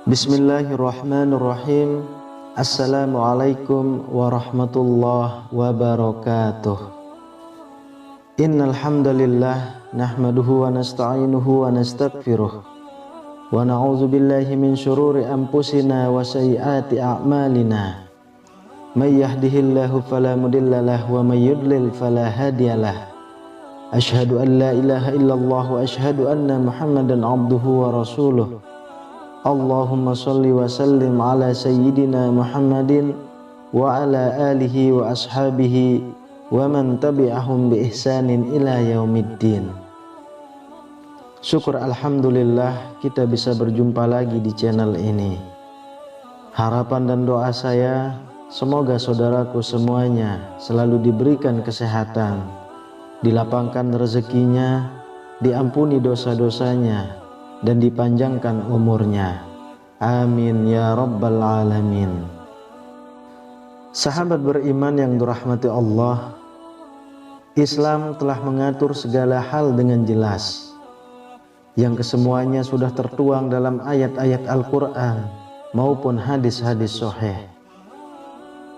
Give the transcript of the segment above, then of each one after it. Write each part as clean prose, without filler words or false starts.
Bismillahirrahmanirrahim. Assalamualaikum warahmatullahi wabarakatuh. Innal hamdalillah nahmaduhu wa nasta'inuhu wa nastaghfiruh wa na'udzu billahi min syururi anfusina wa sayyiati a'malina. May yahdihillahu fala mudhillalah wa may yudlil fala hadiyalah. Asyhadu an la ilaha illallah wa asyhadu anna Muhammadan abduhu wa rasuluh. Allahumma sholli wa sallim ala sayyidina Muhammadin wa ala alihi wa ashabihi wa man tabi'ahum bi ihsanin ila yaumiddin. Syukur alhamdulillah kita bisa berjumpa lagi di channel ini. Harapan dan doa saya semoga saudaraku semuanya selalu diberikan kesehatan, dilapangkan rezekinya, diampuni dosa-dosanya, dan dipanjangkan umurnya. Amin ya rabbal alamin. Sahabat beriman yang dirahmati Allah, Islam telah mengatur segala hal dengan jelas, yang kesemuanya sudah tertuang dalam ayat-ayat Al-Quran maupun hadis-hadis sahih.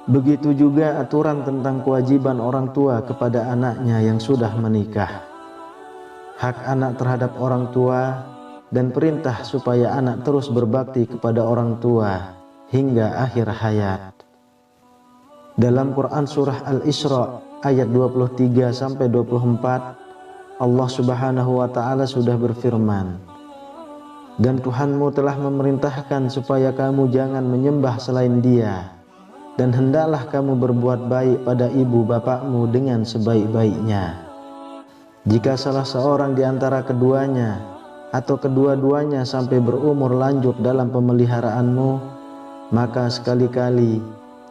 Begitu juga aturan tentang kewajiban orang tua kepada anaknya yang sudah menikah, hak anak terhadap orang tua, dan perintah supaya anak terus berbakti kepada orang tua hingga akhir hayat. Dalam Quran surah Al-Isra ayat 23-24, Allah Subhanahu wa ta'ala sudah berfirman, "Dan Tuhanmu telah memerintahkan supaya kamu jangan menyembah selain Dia, dan hendaklah kamu berbuat baik pada ibu bapakmu dengan sebaik-baiknya. Jika salah seorang di antara keduanya atau kedua-duanya sampai berumur lanjut dalam pemeliharaanmu, maka sekali-kali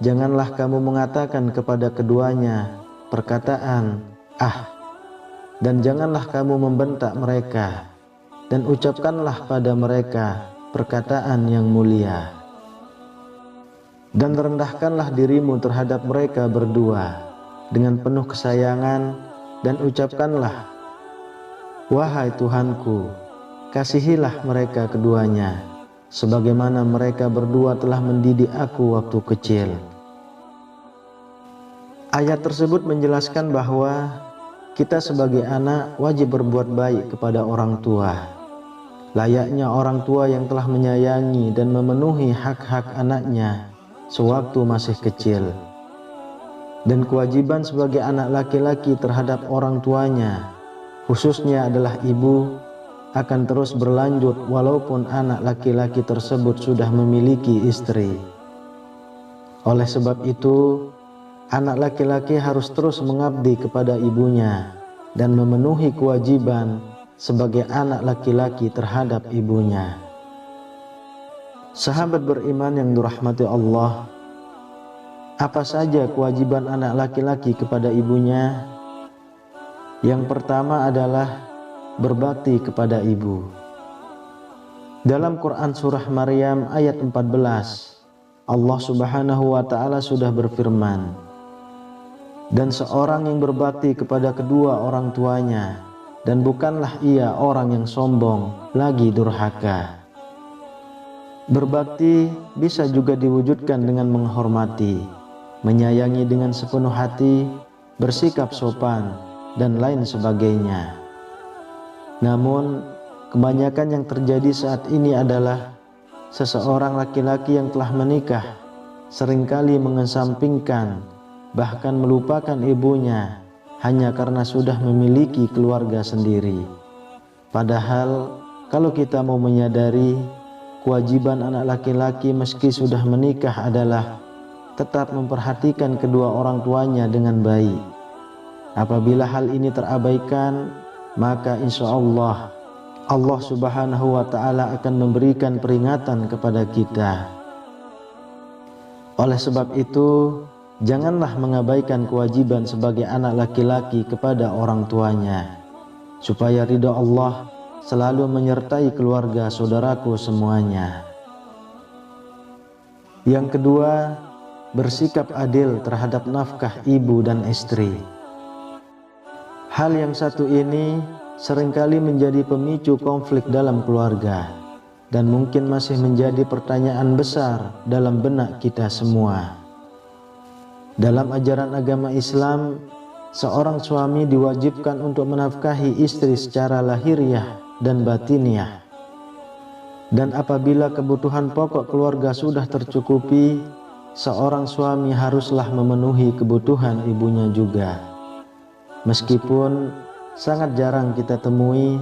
janganlah kamu mengatakan kepada keduanya perkataan ah, dan janganlah kamu membentak mereka, dan ucapkanlah pada mereka perkataan yang mulia. Dan rendahkanlah dirimu terhadap mereka berdua dengan penuh kesayangan, dan ucapkanlah, wahai Tuhanku, kasihilah mereka keduanya, sebagaimana mereka berdua telah mendidik aku waktu kecil." Ayat tersebut menjelaskan bahwa kita sebagai anak wajib berbuat baik kepada orang tua, layaknya orang tua yang telah menyayangi dan memenuhi hak-hak anaknya sewaktu masih kecil. Dan kewajiban sebagai anak laki-laki terhadap orang tuanya, khususnya adalah ibu, akan terus berlanjut walaupun anak laki-laki tersebut sudah memiliki istri. Oleh sebab itu, anak laki-laki harus terus mengabdi kepada ibunya dan memenuhi kewajiban sebagai anak laki-laki terhadap ibunya. Sahabat beriman yang dirahmati Allah, apa saja kewajiban anak laki-laki kepada ibunya? Yang pertama adalah berbakti kepada ibu. Dalam Quran surah Maryam ayat 14, Allah Subhanahu wa ta'ala sudah berfirman, "Dan seorang yang berbakti kepada kedua orang tuanya, dan bukanlah ia orang yang sombong lagi durhaka." Berbakti bisa juga diwujudkan dengan menghormati, menyayangi dengan sepenuh hati, bersikap sopan, dan lain sebagainya. Namun, kebanyakan yang terjadi saat ini adalah seseorang laki-laki yang telah menikah seringkali mengesampingkan, bahkan melupakan ibunya hanya karena sudah memiliki keluarga sendiri. Padahal, kalau kita mau menyadari, kewajiban anak laki-laki meski sudah menikah adalah tetap memperhatikan kedua orang tuanya dengan baik. Apabila hal ini terabaikan, maka insya Allah Subhanahu wa ta'ala akan memberikan peringatan kepada kita. Oleh sebab itu, janganlah mengabaikan kewajiban sebagai anak laki-laki kepada orang tuanya, supaya ridha Allah selalu menyertai keluarga saudaraku semuanya. Yang kedua, bersikap adil terhadap nafkah ibu dan istri. Hal yang satu ini seringkali menjadi pemicu konflik dalam keluarga dan mungkin masih menjadi pertanyaan besar dalam benak kita semua. Dalam ajaran agama Islam, seorang suami diwajibkan untuk menafkahi istri secara lahiriah dan batiniah. Dan apabila kebutuhan pokok keluarga sudah tercukupi, seorang suami haruslah memenuhi kebutuhan ibunya juga. Meskipun sangat jarang kita temui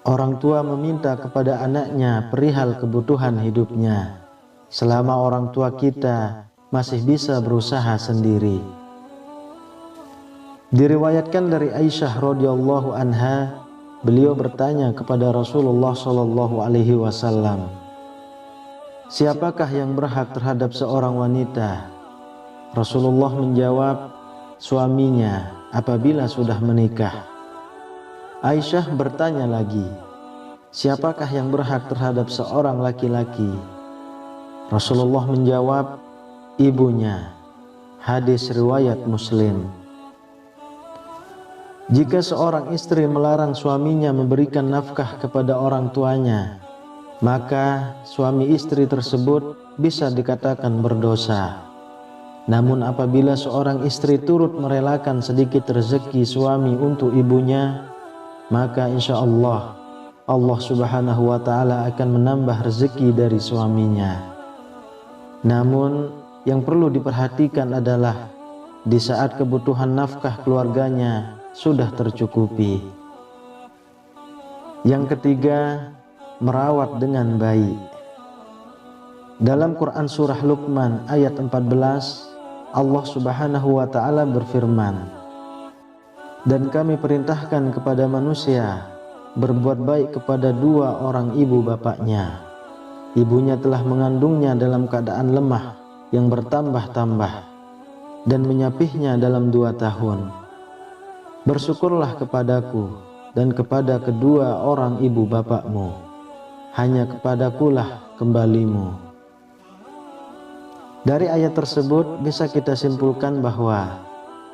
orang tua meminta kepada anaknya perihal kebutuhan hidupnya, selama orang tua kita masih bisa berusaha sendiri. Diriwayatkan dari Aisyah radhiyallahu anha, beliau bertanya kepada Rasulullah sallallahu alaihi wasallam, "Siapakah yang berhak terhadap seorang wanita?" Rasulullah menjawab, "Suaminya apabila sudah menikah." Aisyah bertanya lagi, "Siapakah yang berhak terhadap seorang laki-laki?" Rasulullah menjawab, "Ibunya." Hadis riwayat Muslim. Jika seorang istri melarang suaminya memberikan nafkah kepada orang tuanya, maka suami istri tersebut bisa dikatakan berdosa. Namun apabila seorang istri turut merelakan sedikit rezeki suami untuk ibunya, maka insya Allah Subhanahu wa ta'ala akan menambah rezeki dari suaminya. Namun yang perlu diperhatikan adalah di saat kebutuhan nafkah keluarganya sudah tercukupi. Yang ketiga, merawat dengan baik. Dalam Quran surah Luqman ayat 14, Allah Subhanahu wa ta'ala berfirman, "Dan kami perintahkan kepada manusia berbuat baik kepada dua orang ibu bapaknya. Ibunya telah mengandungnya dalam keadaan lemah yang bertambah-tambah dan menyapihnya dalam 2 tahun. Bersyukurlah kepadaku dan kepada kedua orang ibu bapakmu. Hanya kepadakulah kembalimu." Dari ayat tersebut bisa kita simpulkan bahwa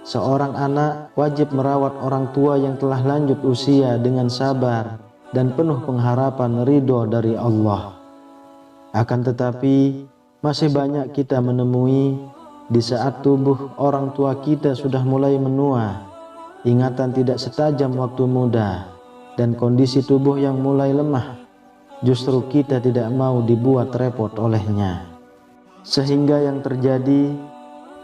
seorang anak wajib merawat orang tua yang telah lanjut usia dengan sabar dan penuh pengharapan ridho dari Allah. Akan tetapi masih banyak kita menemui di saat tubuh orang tua kita sudah mulai menua, ingatan tidak setajam waktu muda, dan kondisi tubuh yang mulai lemah, justru kita tidak mau dibuat repot olehnya. Sehingga yang terjadi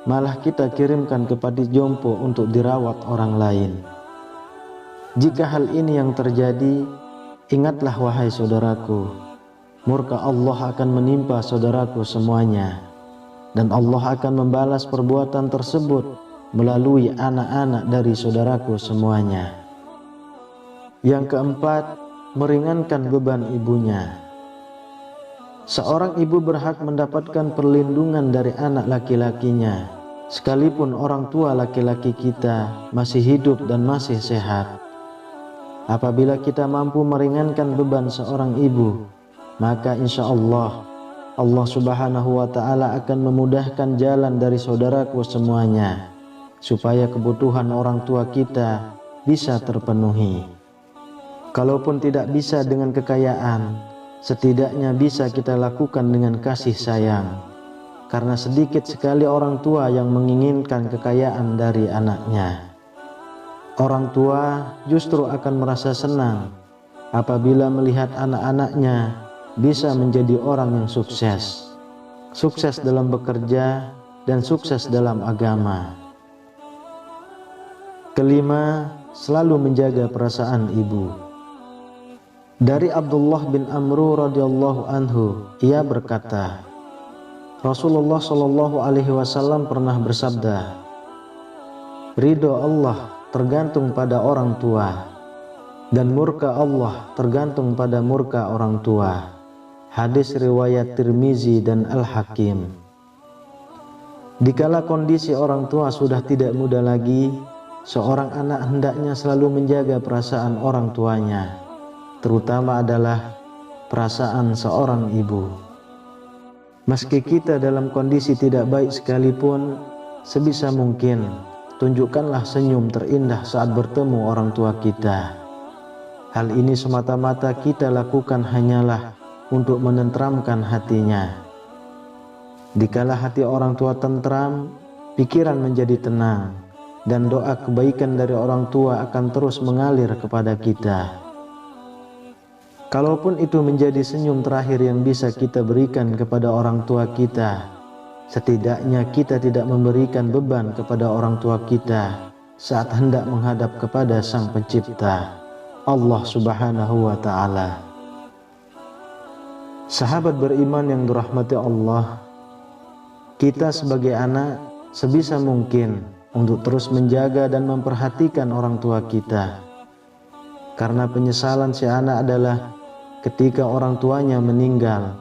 malah kita kirimkan ke panti jompo untuk dirawat orang lain. Jika hal ini yang terjadi, ingatlah wahai saudaraku, murka Allah akan menimpa saudaraku semuanya, dan Allah akan membalas perbuatan tersebut melalui anak-anak dari saudaraku semuanya. Yang keempat, meringankan beban ibunya. Seorang ibu berhak mendapatkan perlindungan dari anak laki-lakinya, sekalipun orang tua laki-laki kita masih hidup dan masih sehat. Apabila kita mampu meringankan beban seorang ibu, maka insya Allah Subhanahu wa ta'ala akan memudahkan jalan dari saudaraku semuanya, supaya kebutuhan orang tua kita bisa terpenuhi. Kalaupun tidak bisa dengan kekayaan, setidaknya bisa kita lakukan dengan kasih sayang, karena sedikit sekali orang tua yang menginginkan kekayaan dari anaknya. Orang tua justru akan merasa senang apabila melihat anak-anaknya bisa menjadi orang yang sukses, sukses dalam bekerja dan sukses dalam agama. Kelima, selalu menjaga perasaan ibu. Dari Abdullah bin Amru radhiyallahu anhu, ia berkata, Rasulullah shallallahu alaihi wasallam pernah bersabda, "Ridho Allah tergantung pada orang tua, dan murka Allah tergantung pada murka orang tua." Hadis riwayat Tirmizi dan Al-Hakim. Dikala kondisi orang tua sudah tidak muda lagi, seorang anak hendaknya selalu menjaga perasaan orang tuanya, terutama adalah perasaan seorang ibu. Meski kita dalam kondisi tidak baik sekalipun, sebisa mungkin tunjukkanlah senyum terindah saat bertemu orang tua kita. Hal ini semata-mata kita lakukan hanyalah untuk menenteramkan hatinya. Dikala hati orang tua tentram, pikiran menjadi tenang, dan doa kebaikan dari orang tua akan terus mengalir kepada kita. Kalaupun itu menjadi senyum terakhir yang bisa kita berikan kepada orang tua kita, setidaknya kita tidak memberikan beban kepada orang tua kita saat hendak menghadap kepada Sang Pencipta, Allah Subhanahu wa Ta'ala. Sahabat beriman yang dirahmati Allah, kita sebagai anak sebisa mungkin untuk terus menjaga dan memperhatikan orang tua kita, karena penyesalan si anak adalah ketika orang tuanya meninggal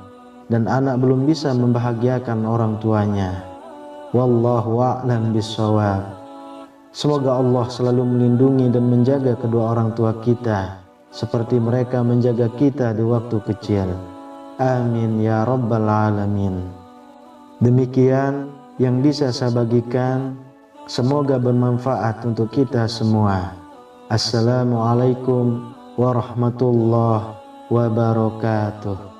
dan anak belum bisa membahagiakan orang tuanya. Wallahu a'lam bishawab. Semoga Allah selalu melindungi dan menjaga kedua orang tua kita seperti mereka menjaga kita di waktu kecil. Amin ya rabbal alamin. Demikian yang bisa saya bagikan, semoga bermanfaat untuk kita semua. Assalamualaikum warahmatullahi wabarakatuh.